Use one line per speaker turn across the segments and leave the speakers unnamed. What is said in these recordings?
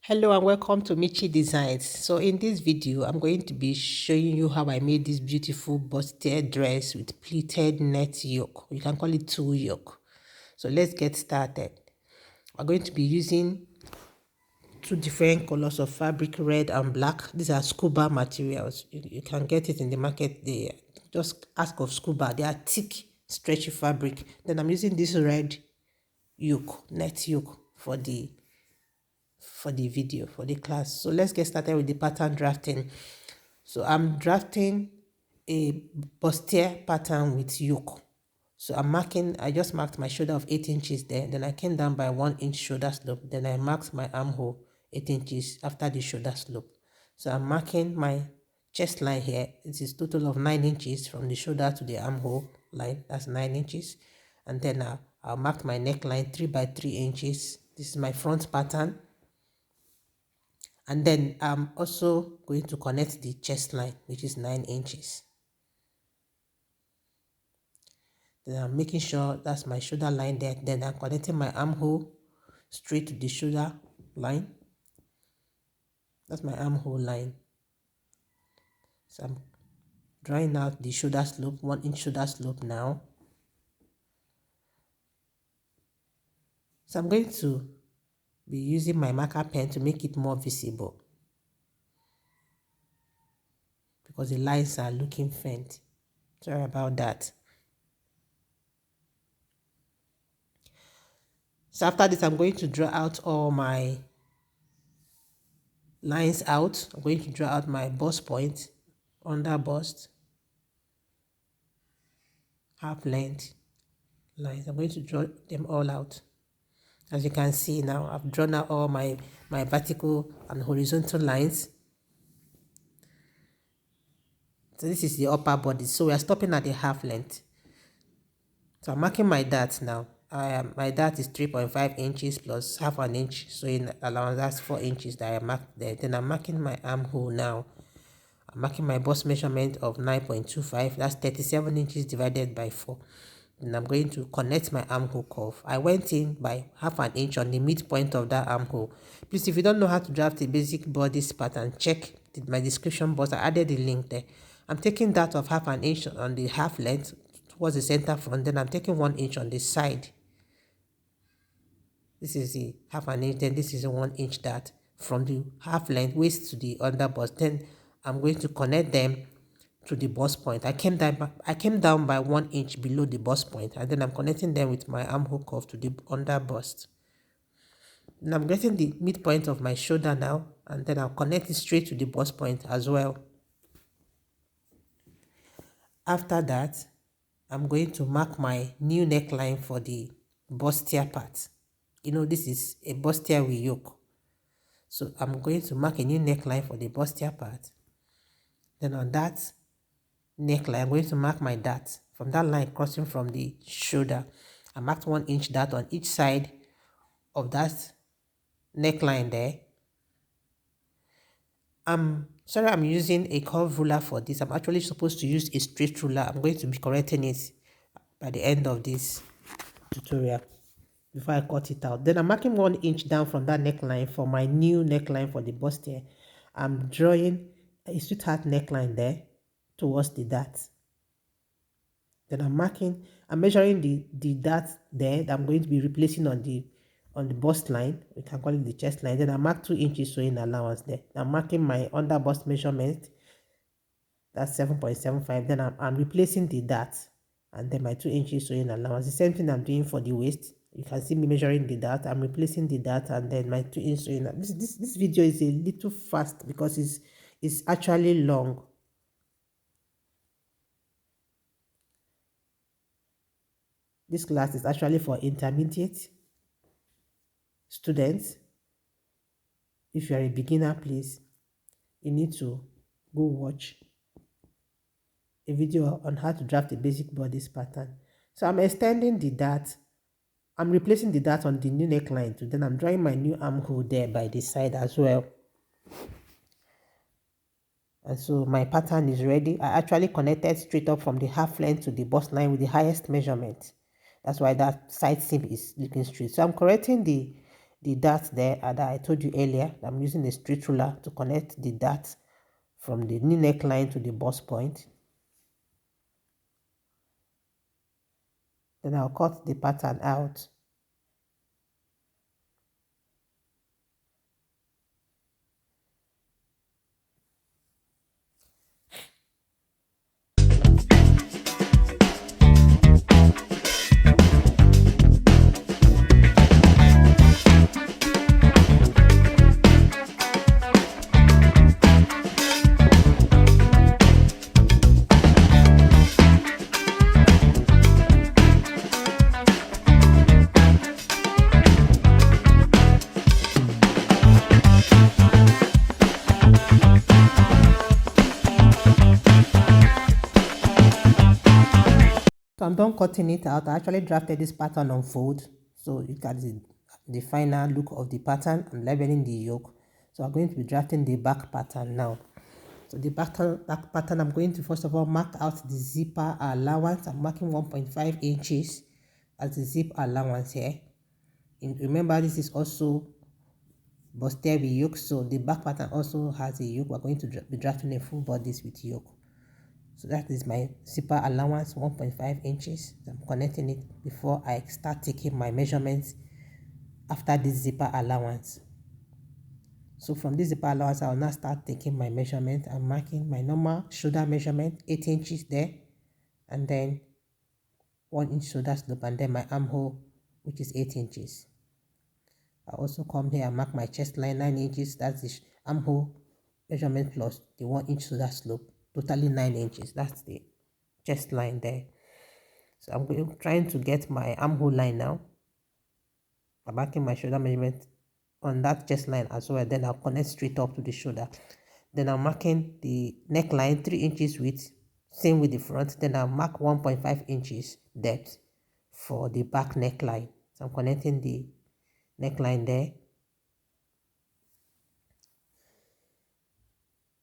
Hello and welcome to Michi Designs. So in this video, I'm going to be showing you how I made this beautiful bustier dress with pleated net yoke. You can call it tulle yoke. So let's get started. We're going to be using two different colors of fabric, red and black. These are scuba materials. You can get it in the market. They just ask of scuba. They are thick, stretchy fabric. Then I'm using this red yoke, net yoke for the video for the class. So let's get started with the pattern drafting. So I'm drafting a bustier pattern with yoke. So I just marked my shoulder of 8 inches there. Then I came down by 1 inch shoulder slope. Then I marked my armhole 8 inches after the shoulder slope. So I'm marking my chest line here. It is total of 9 inches from the shoulder to the armhole line. That's 9 inches. And then I'll mark my neckline 3 by 3 inches. This is my front pattern. And then I'm also going to connect the chest line, which is 9 inches. Then I'm making sure that's my shoulder line there. Then I'm connecting my armhole straight to the shoulder line. That's my armhole line. So I'm drawing out the shoulder slope, 1 inch shoulder slope now. So I'm going to be using my marker pen to make it more visible, because the lines are looking faint. Sorry about that. So after this, I'm going to draw out all my lines out. I'm going to draw out my bust point, under bust, half length lines. I'm going to draw them all out. As you can see now, I've drawn out all my vertical and horizontal lines. So this is the upper body. So we are stopping at the half length. So I'm marking my dart now. My dart is 3.5 inches plus half an inch. So in allowance, that's 4 inches that I marked there. Then I'm marking my armhole now. I'm marking my bust measurement of 9.25. That's 37 inches divided by 4. And I'm going to connect my armhole curve. I went in by half an inch on the midpoint of that armhole. Please, if you don't know how to draft a basic bodice pattern, check my description box. I added the link there. I'm taking that of half an inch on the half length towards the center front. Then I'm taking 1 inch on the side. This is the half an inch. Then this is a 1 inch dart from the half length waist to the under bust. Then I'm going to connect them to the bust point. I came down by 1 inch below the bust point, and then I'm connecting them with my armhole curve to the under bust. And I'm getting the midpoint of my shoulder now, and then I'll connect it straight to the bust point as well. After that, I'm going to mark my new neckline for the bustier part. You know, this is a bustier with yoke. So I'm going to mark a new neckline for the bustier part. Then on that neckline, I'm going to mark my dart from that line crossing from the shoulder. I marked 1 inch dart on each side of that neckline there. I'm sorry, I'm using a curve ruler for this. I'm actually supposed to use a straight ruler. I'm going to be correcting it by the end of this tutorial before I cut it out. Then I'm marking 1 inch down from that neckline for my new neckline for the bustier. I'm drawing a sweetheart neckline there towards the dart. Then I'm measuring the dart there that I'm going to be replacing on the bust line. We can call it the chest line. Then I mark 2 inches sewing allowance there. I'm marking my under bust measurement. That's 7.75. Then I'm replacing the dart and then my 2 inches sewing allowance. The same thing I'm doing for the waist. You can see me measuring the dart. I'm replacing the dart and then my 2 inch sewing. This video is a little fast because it's actually long. This class is actually for intermediate students. If you are a beginner, please, you need to go watch a video on how to draft a basic bodice pattern. So I'm extending the dart. I'm replacing the dart on the new neckline too. Then I'm drawing my new armhole there by the side as well. And so my pattern is ready. I actually connected straight up from the half length to the bust line with the highest measurement. That's why that side seam is looking straight. So I'm correcting the the dart there that I told you earlier. I'm using a straight ruler to connect the dart from the knee neckline to the bust point. Then I'll cut the pattern out. So I'm done cutting it out. I actually drafted this pattern on fold, so you got the final look of the pattern. I'm leveling the yoke. So I'm going to be drafting the back pattern now. So the back pattern, I'm going to first of all mark out the zipper allowance. I'm marking 1.5 inches as the zip allowance here. And remember, this is also bustier yoke, so the back pattern also has a yoke. We're going to be drafting a full bodice with yoke. So that is my zipper allowance, 1.5 inches. I'm connecting it before I start taking my measurements after this zipper allowance. So from this zipper allowance, I will now start taking my measurement. I'm marking my normal shoulder measurement, 8 inches there, and then 1 inch shoulder slope, and then my armhole, which is 8 inches. I also come here and mark my chest line, 9 inches. That's the armhole measurement plus the 1 inch shoulder slope, totally 9 inches. That's the chest line there. So I'm trying to get my armhole line now. I'm marking my shoulder measurement on that chest line as well. Then I'll connect straight up to the shoulder. Then I'm marking the neckline 3 inches width, same with the front. Then I'll mark 1.5 inches depth for the back neckline. So I'm connecting the neckline there.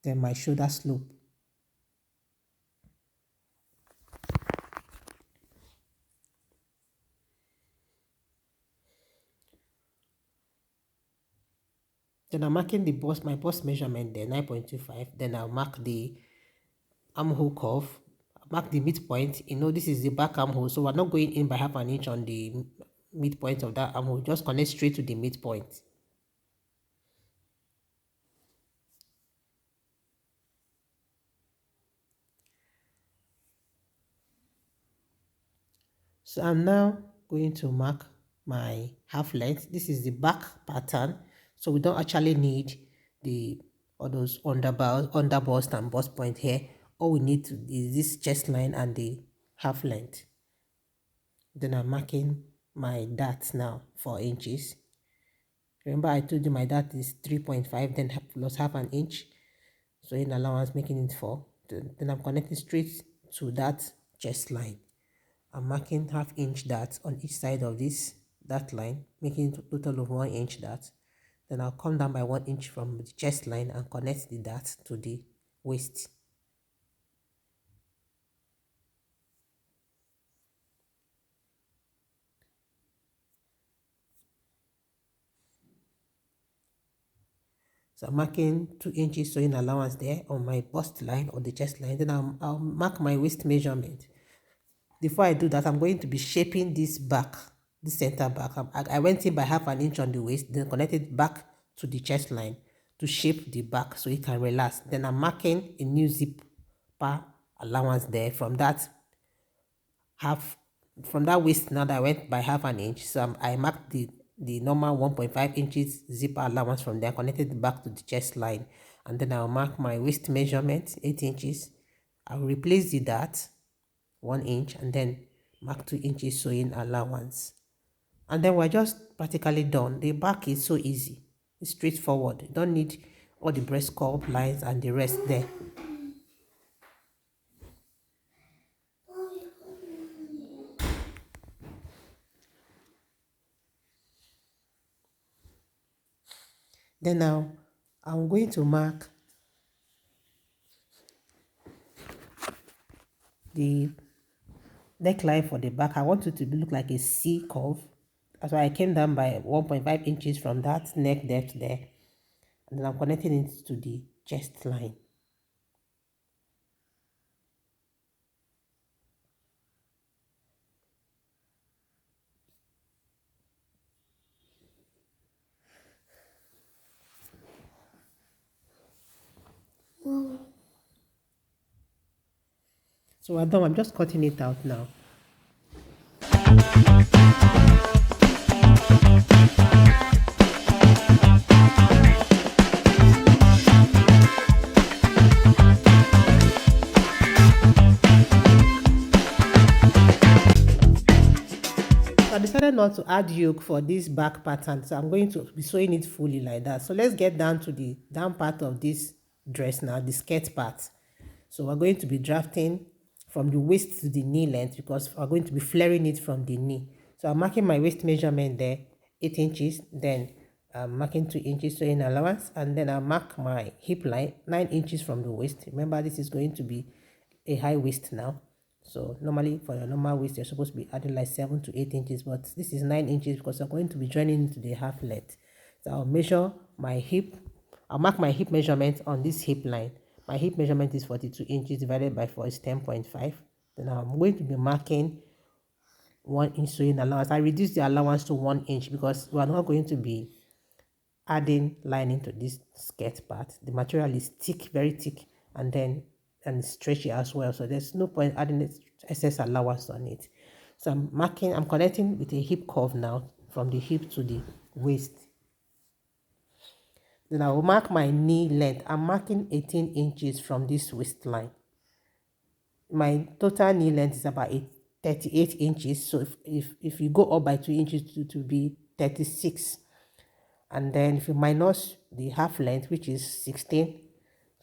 Then my shoulder slope. Then I'm marking the bust, my bust measurement there, 9.25. Then I'll mark the armhole curve. I'll mark the midpoint. You know, this is the back armhole, so we're not going in by half an inch on the midpoint of that armhole. Just connect straight to the midpoint. So I'm now going to mark my half length. This is the back pattern, so we don't actually need all those under bust and bust point here. All we need is this chest line and the half length. Then I'm marking my dart now, 4 inches. Remember I told you my dart is 3.5, then plus half an inch, so in allowance making it 4. Then I'm connecting straight to that chest line. I'm marking half inch dart on each side of this dart line, making a total of 1 inch dart. Then I'll come down by 1 inch from the chest line and connect the dart to the waist. So I'm marking 2 inches sewing allowance there on my bust line or the chest line. Then I'll mark my waist measurement. Before I do that, I'm going to be shaping this back, this center back. I went in by half an inch on the waist, then connected back to the chest line to shape the back so it can relax. Then I'm marking a new zipper allowance there from that waist. Now that I went by half an inch, so I marked the normal 1.5 inches zipper allowance from there, connected back to the chest line, and then I'll mark my waist measurement, 8 inches. I'll replace the dart, 1 inch, and then mark 2 inches sewing allowance, and then we're just practically done. The back is so easy, it's straightforward. You don't need all the breast curve lines and the rest there. Then now I'm going to mark the neckline for the back. I want it to look like a C curve. That's why I came down by 1.5 inches from that neck depth there. And then I'm connecting it to the chest line. So we're done. I'm just cutting it out now. I decided not to add yoke for this back pattern, so I'm going to be sewing it fully like that. So let's get down to the down part of this dress now, the skirt part. So we're going to be drafting from the waist to the knee length because we're going to be flaring it from the knee. So I'm marking my waist measurement there, 8 inches, then I'm marking 2 inches sewing allowance, and then I'll mark my hip line 9 inches from the waist. Remember, this is going to be a high waist now. So normally for your normal waist, you're supposed to be adding like 7 to 8 inches, but this is 9 inches because I'm going to be joining into the half length. So I'll measure my hip. I'll mark my hip measurement on this hip line. My hip measurement is 42 inches divided by 4 is 10.5. Then I'm going to be marking 1 inch sewing allowance. I reduced the allowance to 1 inch because we are not going to be adding lining to this skirt part. The material is thick, very thick, and then stretchy as well. So there's no point adding excess allowance on it. So I'm connecting with a hip curve now from the hip to the waist. Then I will mark my knee length. I'm marking 18 inches from this waistline. My total knee length is about 38 inches. So if you go up by 2 inches to be 36. And then if you minus the half length, which is 16,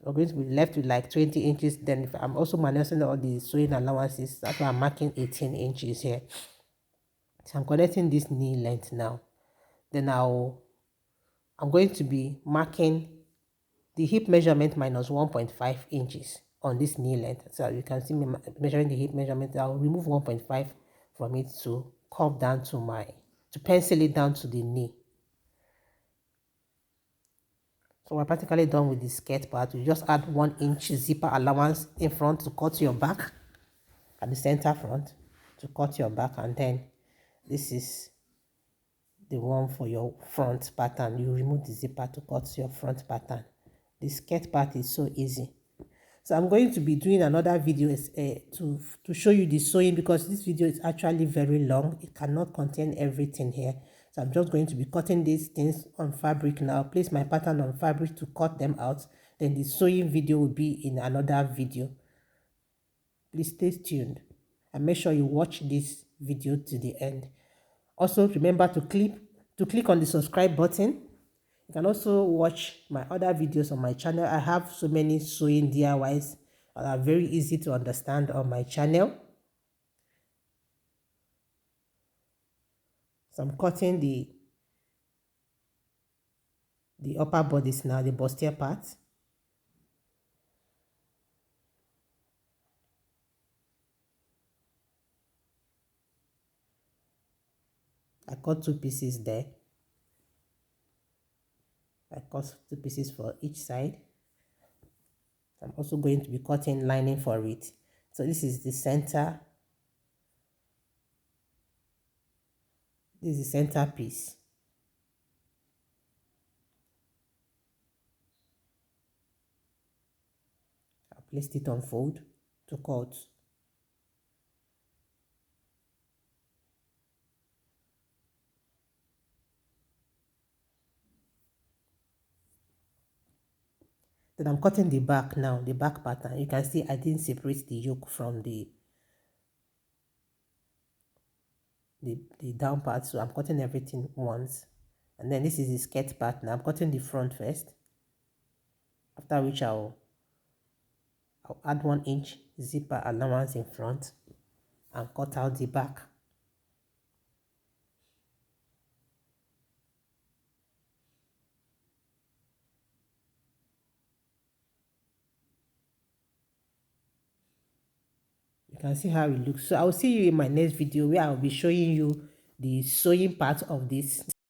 we're going to be left with like 20 inches. Then if I'm also minusing all the sewing allowances, that's why I'm marking 18 inches here. So I'm connecting this knee length now. Then I'm going to be marking the hip measurement minus 1.5 inches on this knee length. So you can see me measuring the hip measurement. I'll remove 1.5 from it to curve down to pencil it down to the knee. So we're practically done with the skirt part. You just add 1 inch zipper allowance in front to cut your back at the center front to cut your back, and then this is the one for your front pattern. You remove the zipper to cut your front pattern. The skirt part is so easy. So I'm going to be doing another video to show you the sewing because this video is actually very long. It cannot contain everything here. So I'm just going to be cutting these things on fabric now. Place my pattern on fabric to cut them out. Then the sewing video will be in another video. Please stay tuned and make sure you watch this video to the end. Also remember to click on the subscribe button. You can also watch my other videos on my channel. I have so many sewing DIYs that are very easy to understand on my channel. So I'm cutting the upper bodice now, the bustier part. I cut 2 pieces there. I cut 2 pieces for each side. I'm also going to be cutting lining for it. So this is the center. This is the center piece. I placed it on fold to cut. Then I'm cutting the back now, the back pattern. You can see I didn't separate the yoke from the down part, so I'm cutting everything once. And then this is the skirt part. Now I'm cutting the front first, after which I'll add 1 inch zipper allowance in front and cut out the back. You can see how it looks. So I'll see you in my next video where I'll be showing you the sewing part of this.